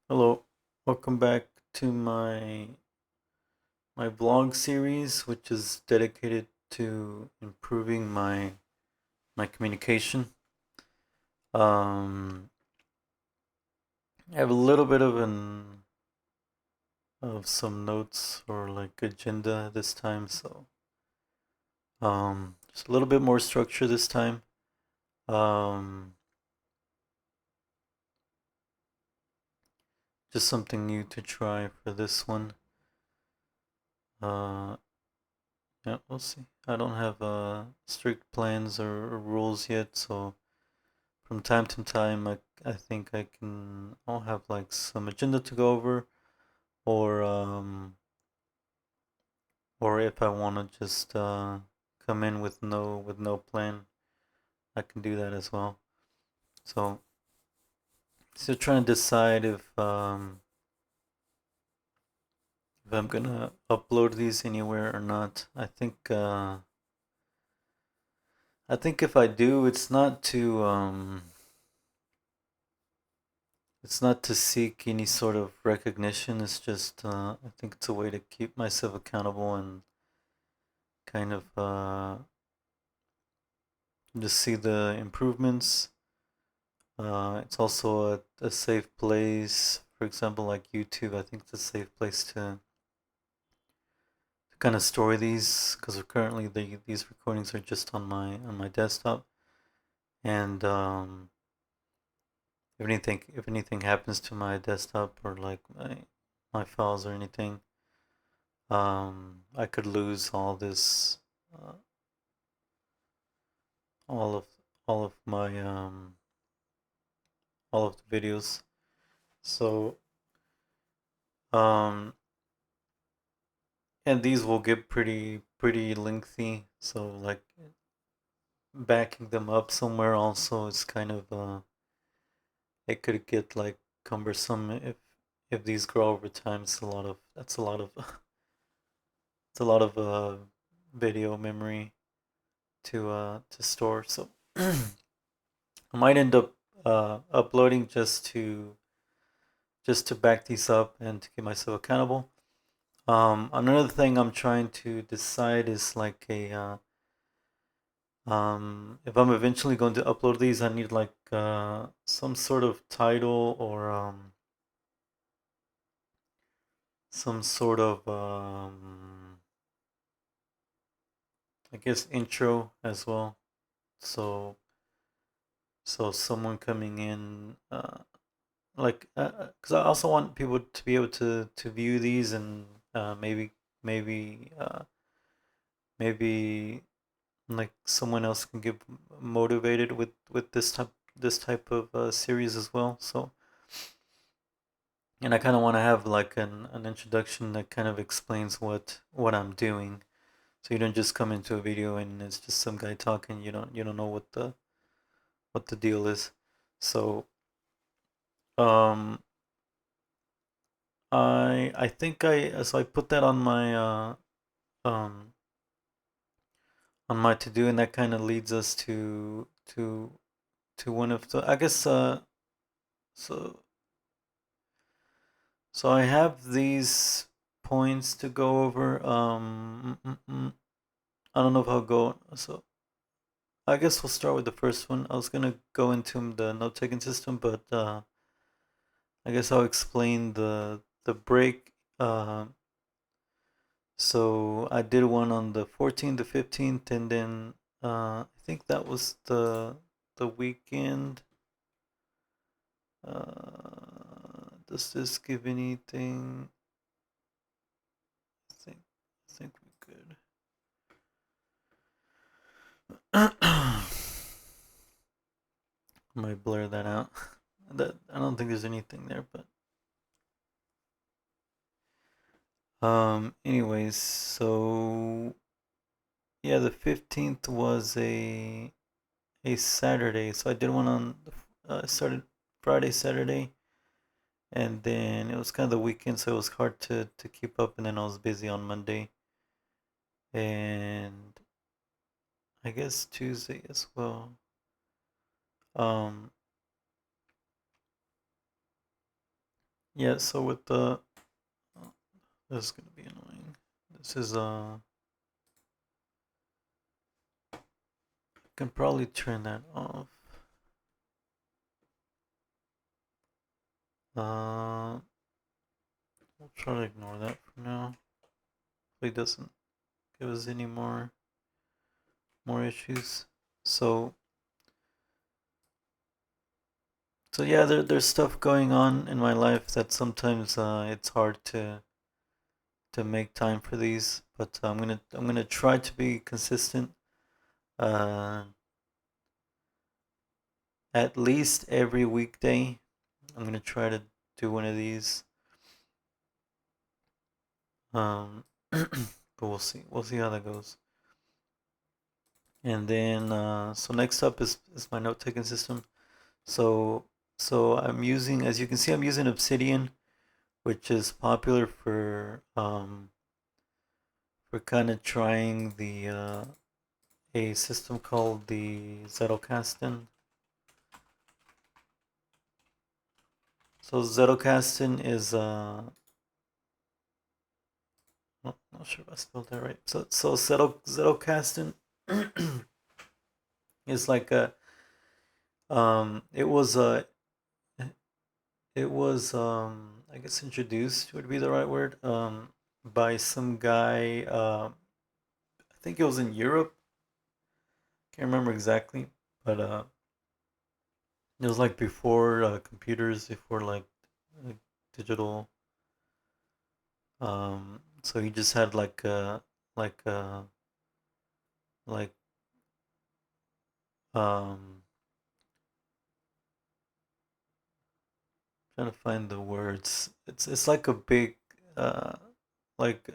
Hello, welcome back to my vlog series, which is dedicated to improving my communication. Um, I have a little bit of some notes or like agenda this time, so just a little bit more structure this time. Um, just something new to try for this one. Uh, yeah, we'll see. I don't have strict plans or rules yet, so from time to time I think I'll have like some agenda to go over or if I want to just come in with no plan, I can do that as well. So still trying to decide if I'm gonna upload these anywhere or not. I think if I do, it's not to seek any sort of recognition. It's just I think it's a way to keep myself accountable and kind of just see the improvements. It's also a safe place. For example, like YouTube, I think it's a safe place to kind of store these because currently these recordings are just on my desktop, and if anything happens to my desktop or like my files or anything, I could lose uh, all of all of my all of the videos. So um, and these will get pretty lengthy. So like backing them up somewhere also is kind of it could get like cumbersome if these grow over time. That's a lot of it's a lot of video memory to store. So I might end up uploading just to back these up and to keep myself accountable. Another thing I'm trying to decide is like a if I'm eventually going to upload these, I need like some sort of title or some sort of I guess intro as well. So someone coming in like because I also want people to be able to view these and maybe maybe like someone else can get motivated with this type of series as well. So and I kind of want to have like an introduction that kind of explains what I'm doing, so you don't just come into a video and it's just some guy talking. You don't know what the deal is. So um, I think I put that um on my to do, and that kind of leads us to one of the I guess so so I have these points to go over. I don't know if I'll go. So I guess we'll start with the first one. I was gonna go into the note taking system, but I guess I'll explain the break. So I did one on the 14th, the 15th, and then I think that was the weekend. Does this give anything? I think we could. Might blur that out. That I don't think there's anything there, but anyways, so yeah, the 15th was a Saturday, so I did one on started Friday, Saturday, and then it was kind of the weekend, so it was hard to keep up, and then I was busy on Monday and I guess Tuesday as well. Um, Yeah, so with the this is gonna be annoying. This is can probably turn that off. Uh, we'll try to ignore that for now. Hopefully it doesn't give us any more issues. So so yeah, there's stuff going on in my life that sometimes it's hard to make time for these, but I'm gonna try to be consistent. Uh, at least every weekday, I'm gonna try to do one of these. But we'll see. We'll see how that goes. And then so next up is my note taking system. So so I'm using, as you can see, I'm using Obsidian, which is popular for kind of trying the a system called the Zettelkasten. So Zettelkasten is not sure if I spelled that right. So Zettelkasten is like a it was I guess introduced would be the right word by some guy I think it was in Europe. Can't remember exactly, but it was like before computers, before like digital. So he just had like uh like um trying to find the words. It's like a uh like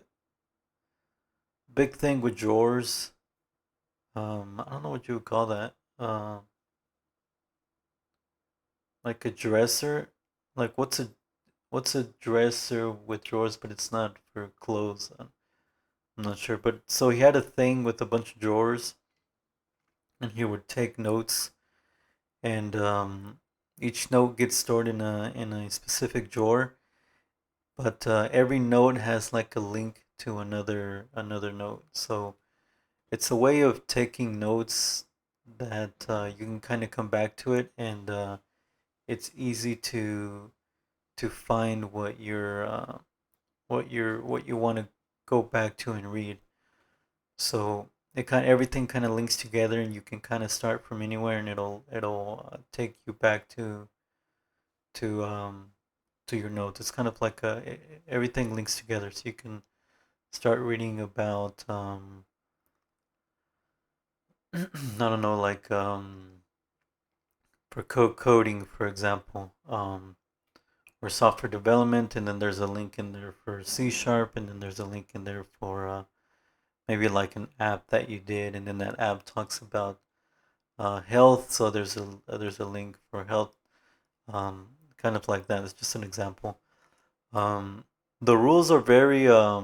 big thing with drawers. I don't know what you would call that. Like a dresser. Like what's a dresser with drawers, but it's not for clothes. I'm not sure. But so he had a thing with a bunch of drawers, and he would take notes, and each note gets stored in a specific drawer. But every note has like a link to another note. So it's a way of taking notes that you can kind of come back to it, and it's easy to find what you want to go back to and read. So it kind everything kind of links together, and you can kind of start from anywhere, and it'll take you back to to your notes. It's kind of like everything links together, so you can start reading about I don't know, like for coding, for example, or software development, and then there's a link in there for C sharp, and then there's a link in there for maybe like an app that you did, and then that app talks about health. So there's a link for health, kind of like that. It's just an example. Um, the rules are very. I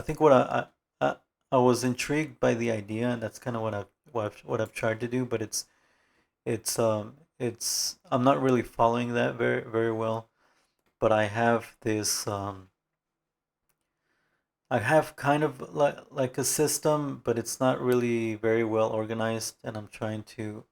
think I I was intrigued by the idea, and that's kind of what I've tried to do. But it's I'm not really following that very well. But I have this I have kind of like a system, but it's not really very well organized, and I'm trying to.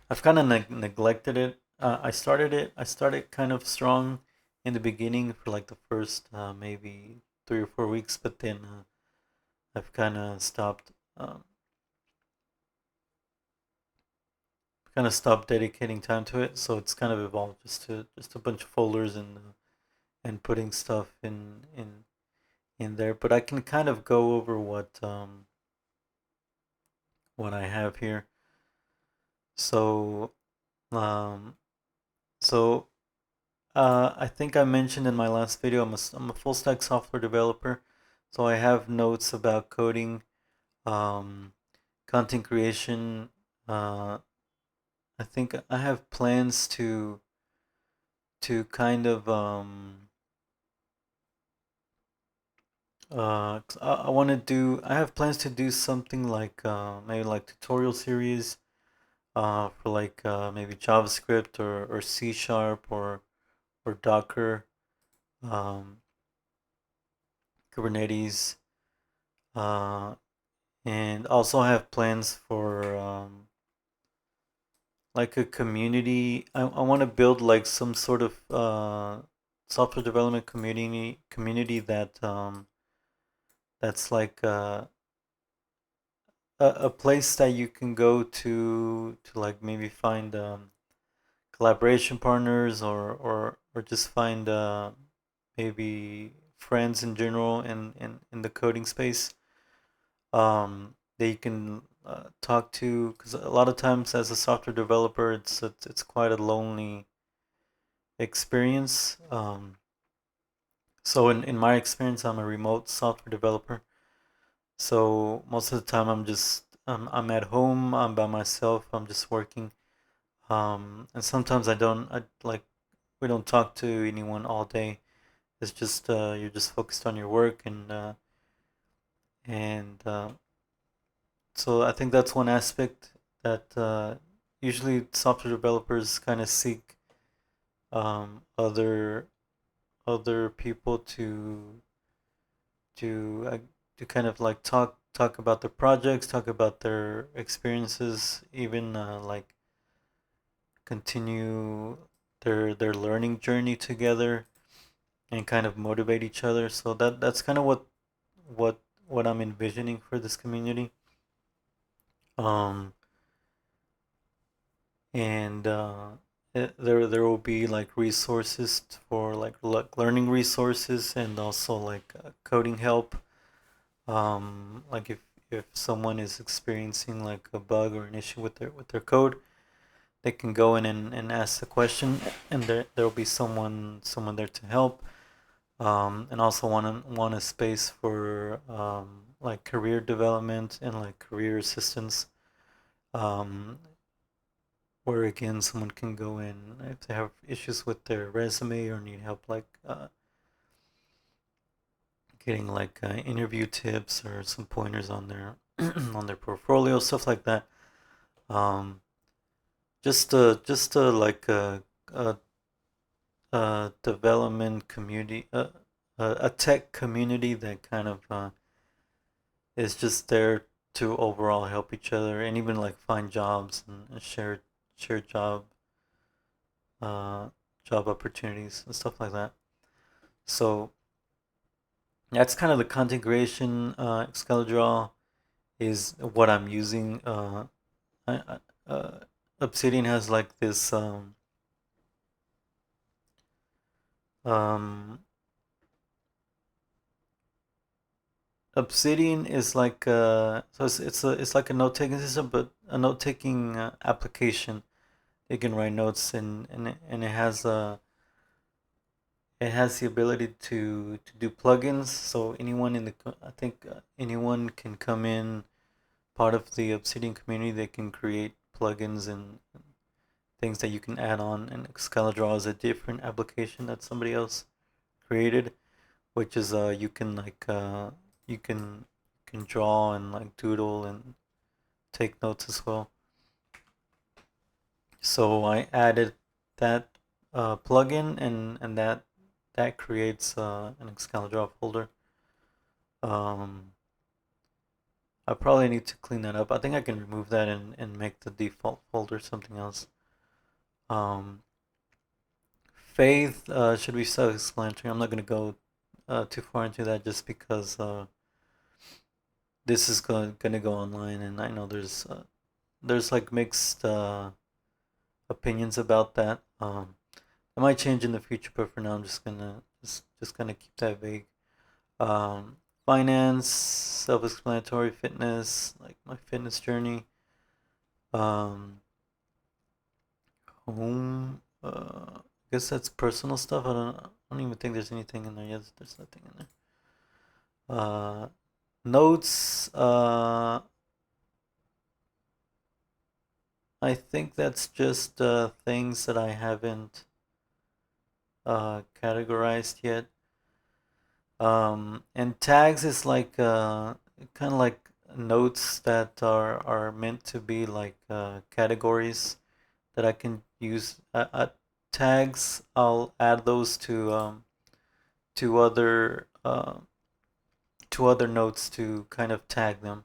I've kind of neglected it. I started it. I started kind of strong in the beginning for like the first maybe 3 or 4 weeks, but then I've kind of stopped. Kind of stopped dedicating time to it, so it's kind of evolved just a bunch of folders and putting stuff in there. But I can kind of go over what I have here. So um, so I think I mentioned in my last video I'm a full stack software developer. So I have notes about coding, um, content creation. Uh, I think I have plans to kind of I want to do. I have plans to do something like maybe like tutorial series for like maybe JavaScript or C Sharp or Docker, um, Kubernetes, uh, and also have plans for like a community. I want to build like some sort of software development community that that's like a place that you can go to like maybe find collaboration partners or just find maybe friends in general in the coding space that you can talk to, because a lot of times as a software developer it's quite a lonely experience. So in my experience, I'm a remote software developer, so most of the time I'm at home, I'm by myself, I'm just working. And sometimes I like we don't talk to anyone all day. It's just you're just focused on your work, and so I think that's one aspect that usually software developers kind of seek other people to uh, to kind of like talk about their projects, talk about their experiences, even like continue their learning journey together and kind of motivate each other. So that's kind of what what I'm envisioning for this community. Um, and there will be like resources for like learning resources and also like coding help. Like if someone is experiencing like a bug or an issue with their code, they can go in and ask the question, and there will be someone there to help. And also want a space for like career development and like career assistance, um, where again someone can go in if they have issues with their resume or need help like getting like interview tips or some pointers on their on their portfolio, stuff like that. Um, just like a development community, a tech community that kind of is just there to overall help each other and even like find jobs and share uh, job opportunities and stuff like that. So that's kind of the content creation. Excalidraw is what I'm using. Obsidian has like this um, Obsidian is like so it's like a note taking system, but a note taking application. You can write notes and it has the ability to do plugins. So anyone in the I think anyone can come in part of the Obsidian community. They can create plugins and things that you can add on. And Excalidraw is a different application that somebody else created, which is you can like you can draw and like doodle and take notes as well. So I added that plugin and that creates an Excalidraw folder. Um, I probably need to clean that up. I think I can remove that and make the default folder something else. Um, Faith should be self-explanatory. I'm not going to go too far into that just because this is going to go online, and I know there's like mixed opinions about that. It might change in the future, but for now, I'm just gonna keep that vague. Um, Finance, self-explanatory. Fitness, like my fitness journey. Um, Home. I guess that's personal stuff. I don't even think there's anything in there. Yes, there's nothing in there. Notes. I think that's just things that I haven't categorized yet. And tags is like kind of like notes that are meant to be like categories that I can use. Tags, I'll add those to other notes to kind of tag them.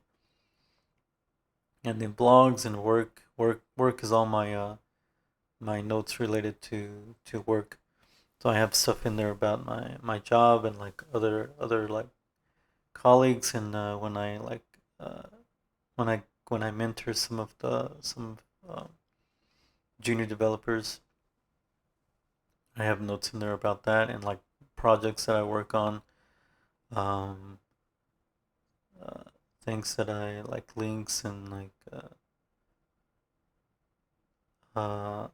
And then blogs and work is all my notes related to work. So I have stuff in there about my job and like other like colleagues, and when I like uh, when I mentor some junior developers, I have notes in there about that and like projects that I work on, um, uh, things that I like, links and like uh,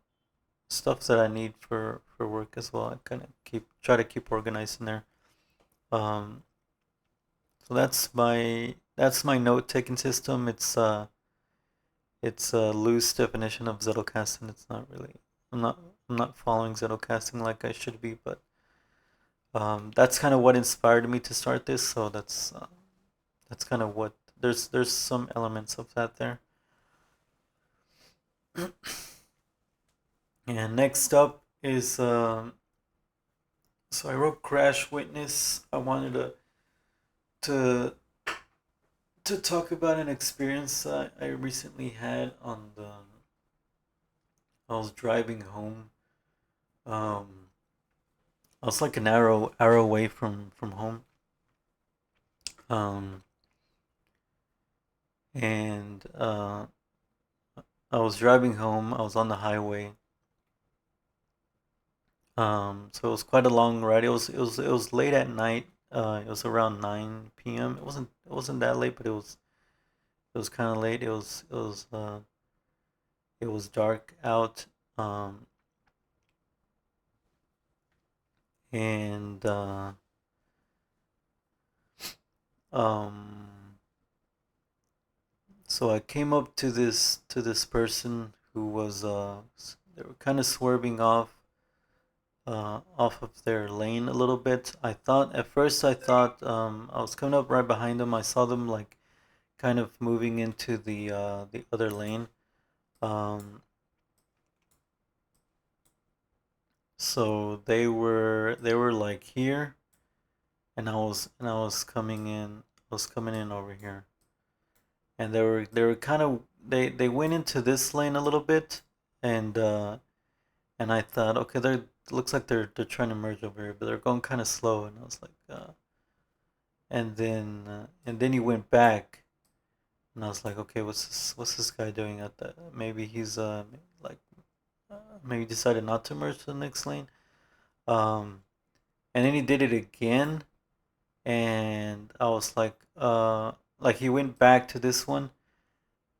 stuff that I need for work as well. I kind of try to keep organized in there. Um, so that's my note taking system. It's a loose definition of Zettelkasten. It's not really. I'm not. I'm not following Zettelkasten like I should be, but that's kind of what inspired me to start this. So that's kind of what there's some elements of that there. And next up is so I wrote Crash Witness. I wanted to to talk about an experience I recently had on the. I was driving home. Um, I was like an arrow away from home. Um, and I was driving home. I was on the highway. So it was quite a long ride. It was late at night. It was around 9 p.m. It wasn't that late, but it was kind of late. It was dark out. Um, and um, so I came up to this person who was they were kind of swerving off of their lane a little bit. At first I thought I was coming up right behind them. I saw them like kind of moving into the other lane. Um, so they were like here, and I was coming in. I was coming in over here, and they were kind of they went into this lane a little bit, and and I thought, okay, they looks like they're trying to merge over here, but they're going kind of slow, and I was like, and then he went back, and I was like, okay, what's this guy doing at that? Maybe he's like maybe decided not to merge to the next lane. Um, and then he did it again, and I was like he went back to this one,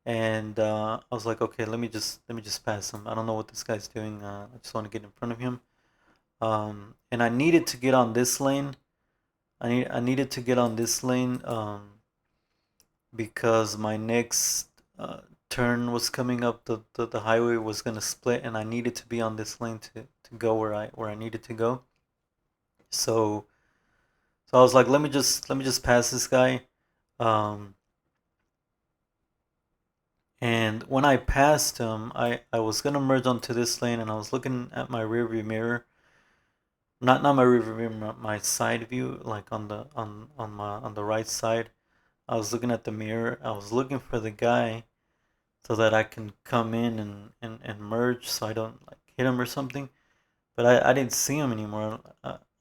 and I was like, okay, let me just pass him. I don't know what this guy's doing. I just want to get in front of him. And I needed to get on this lane. I needed to get on this lane because my next turn was coming up. The highway was gonna split, and I needed to be on this lane to go where I needed to go. So I was like, let me just pass this guy. Um, and when I passed him, I was gonna merge onto this lane, and I was looking at my rearview mirror. Not my rearview mirror, my side view, like on the right side. I was looking at the mirror. I was looking for the guy so that I can come in and merge so I don't like hit him or something. But I didn't see him anymore.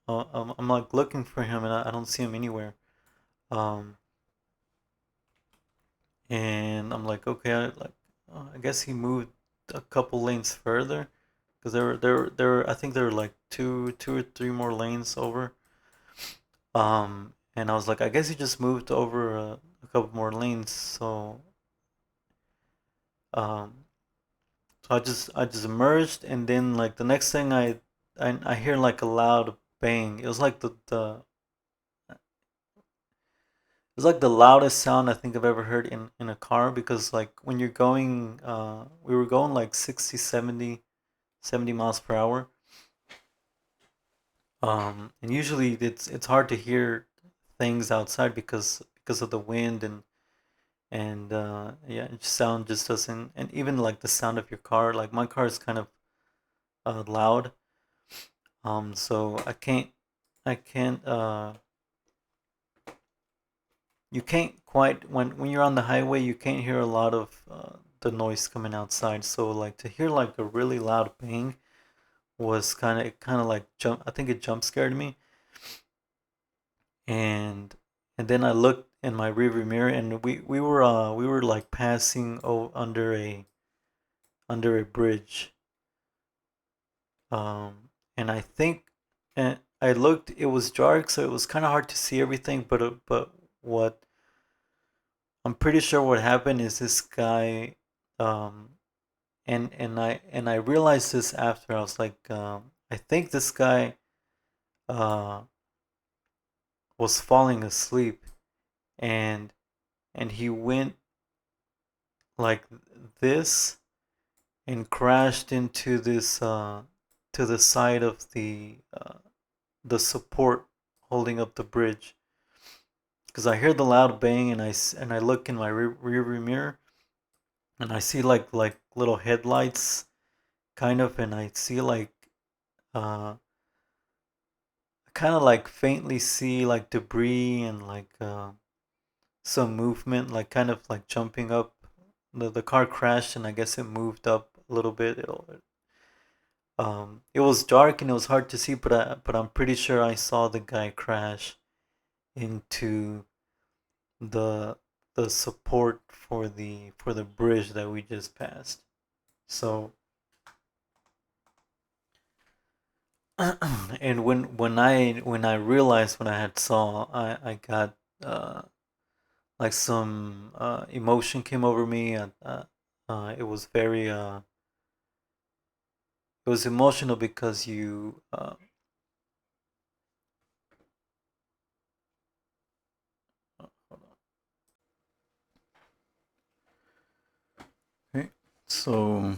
I'm like looking for him and I don't see him anywhere. Um, and I'm like, okay, I guess he moved a couple lanes further because I think there were like two or three more lanes over. And I was like, I guess he just moved over a couple more lanes. Um, So I just emerged, and then like the next thing I hear like a loud bang. It was like the loudest sound I think I've ever heard in a car, because like when you're going we were going like 60, 70 miles per hour. And usually it's hard to hear things outside because of the wind, and yeah, sound just doesn't. And even like the sound of your car, like my car is kind of loud, so I can't you can't quite when you're on the highway you can't hear a lot of the noise coming outside. So like to hear like a really loud bang was kind of like jump. I think it jump scared me, and then I looked in my rearview mirror, and we were like passing under a bridge, and I think and I looked. It was dark, so it was kind of hard to see everything. But what I'm pretty sure what happened is this guy, um, and I realized this after. I was like, I think this guy uh, was falling asleep, and he went like this and crashed into this to the side of the support holding up the bridge. Because I hear the loud bang, and I look in my rear view mirror, and I see like little headlights kind of, and I see like uh kind of like faintly see like debris and like some movement, like kind of like jumping up. The car crashed, and I guess it moved up a little bit. It was dark and it was hard to see, but I'm pretty sure I saw the guy crash into the support for the bridge that we just passed. So and when I realized when I had saw, I got uh like some emotion came over me. It was very it was emotional because you hold on. Okay. So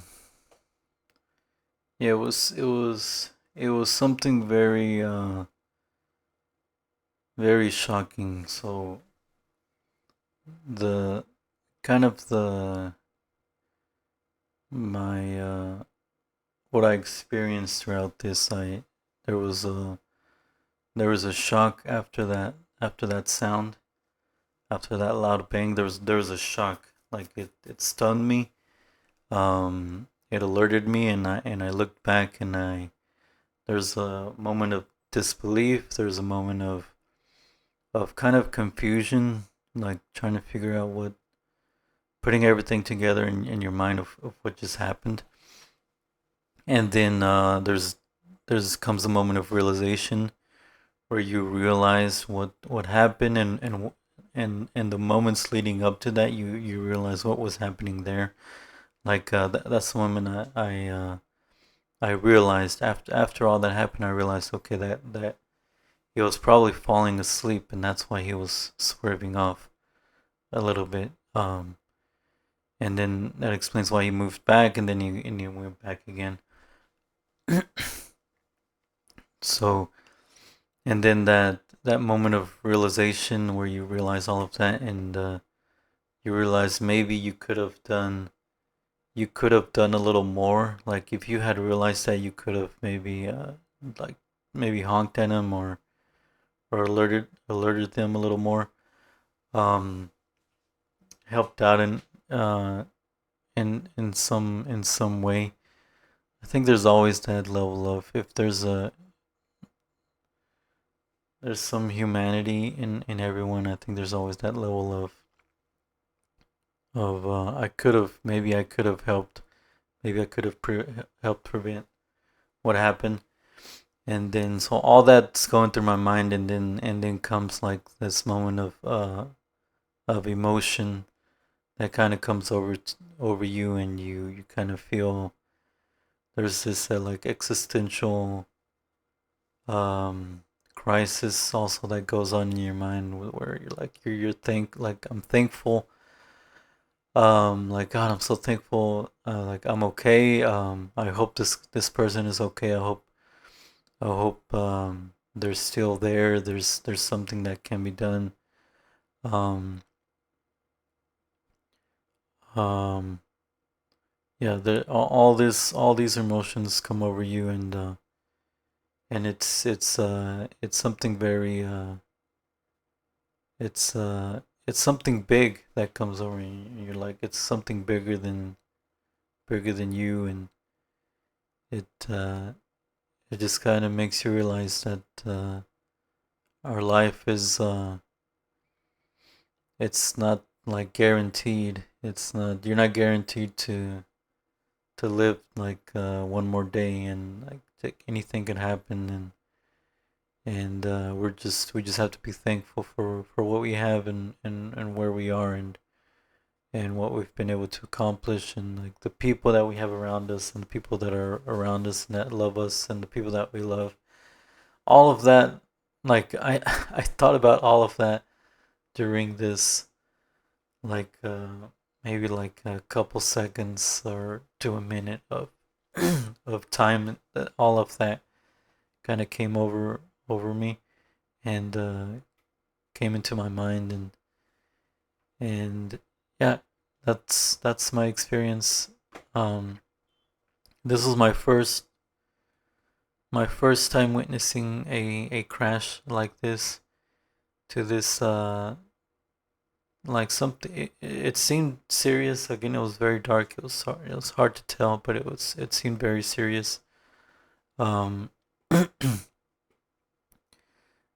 yeah, it was something very very shocking. So the kind of the my what I experienced throughout this, I there was a there was a shock after that sound, after that loud bang. There was a shock, like it stunned me. It alerted me, and I looked back, and I there's a moment of disbelief. There's a moment of kind of confusion, like trying to figure out what, putting everything together in your mind of what just happened. And then there's comes a moment of realization where you realize what happened, and the moments leading up to that, you realize what was happening there. Like that's the moment I realized after all that happened. I realized, okay, that he was probably falling asleep, and that's why he was swerving off a little bit. And then that explains why he moved back, and then he went back again. So, and then that moment of realization where you realize all of that, and you realize maybe you could have done a little more. Like if you had realized that, you could have maybe like maybe honked at him, or alerted them a little more. Um, helped out uh in some way. I think there's always that level of, if there's some humanity in everyone. I think there's always that level of I could have helped. Maybe I could have helped prevent what happened. And then so all that's going through my mind, and then comes like this moment of emotion that kind of comes over you, and you kind of feel there's this like existential um crisis also that goes on in your mind, where you're like you're think like I'm thankful, like God, I'm so thankful, like I'm okay. I hope this person is okay. I hope they're still there. There's something that can be done. um Um, yeah, all these emotions come over you, and it's something very it's something big that comes over you. You're like it's something bigger than you, and it it just kind of makes you realize that our life is it's not like guaranteed. It's not You're not guaranteed to live like one more day, and anything can happen, and we just have to be thankful for what we have, and where we are, and what we've been able to accomplish, and like the people that we have around us, and the people that are around us and that love us, and the people that we love. All of that, like I thought about all of that during this, like maybe like a couple seconds or to a minute of of time. All of that kind of came over me, and came into my mind, and yeah, that's my experience. Um, this was my first time witnessing a crash like this, to this like something. It seemed serious. Again, it was very dark. It was hard to tell, but it seemed very serious. Um, and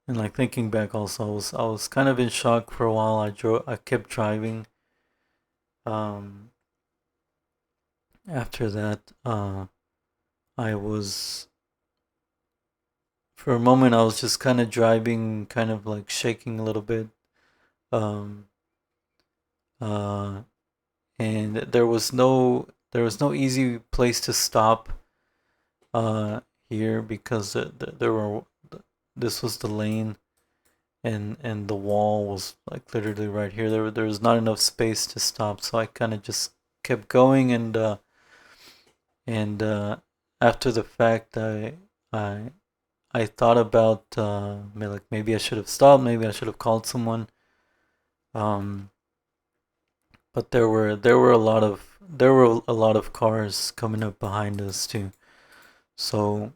like thinking back, also I was kind of in shock for a while. I kept driving. Um, After that, I was for a moment I was just kind of driving, kind of like shaking a little bit. Um, uh, and there was no easy place to stop uh, here, because there were this was the lane, and the wall was like literally right here. There was not enough space to stop, so I kind of just kept going, and after the fact, I I thought about like maybe I should have stopped, maybe I should have called someone. Um, but there were a lot of cars coming up behind us too. So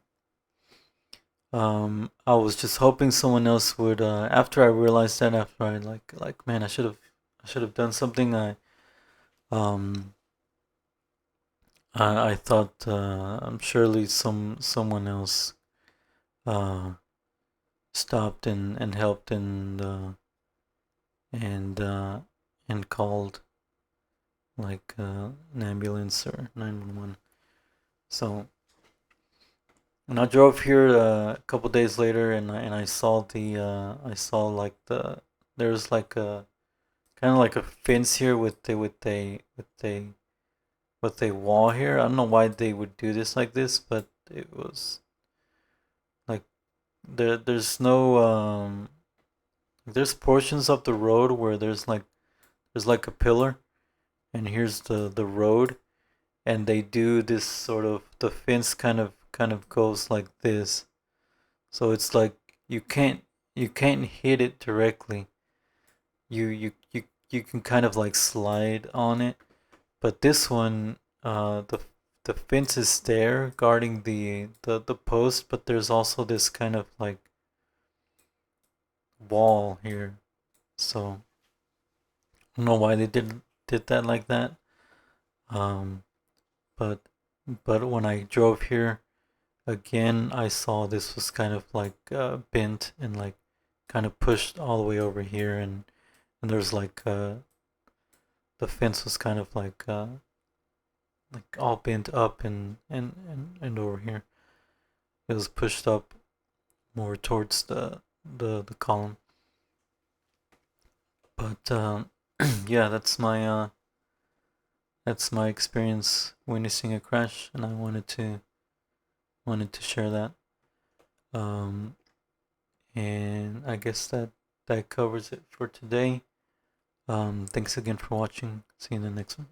I was just hoping someone else would. After I realized that, after I like man, I should have done something. Um I thought surely someone else uh stopped and helped, and uh and called like an ambulance or 911. So and I drove here a couple days later, and I saw I saw like there's like a kind of like a fence here with a wall here. I don't know why they would do this like this, but it was like there's portions of the road where there's like a pillar, and here's the road, and they do this sort of the fence kind of goes like this. So it's like you can't you can't hit it directly. You can kind of like slide on it, but this one, the fence is there guarding the post, but there's also this kind of like wall here. So I don't know why they did that like that. Um, but when I drove here again, I saw this was kind of like bent and like kind of pushed all the way over here, and there's like the fence was kind of like all bent up, and over here it was pushed up more towards the column. But yeah, that's my experience witnessing a crash, and I wanted to share that. Um, and I guess that covers it for today. Thanks again for watching. See you in the next one.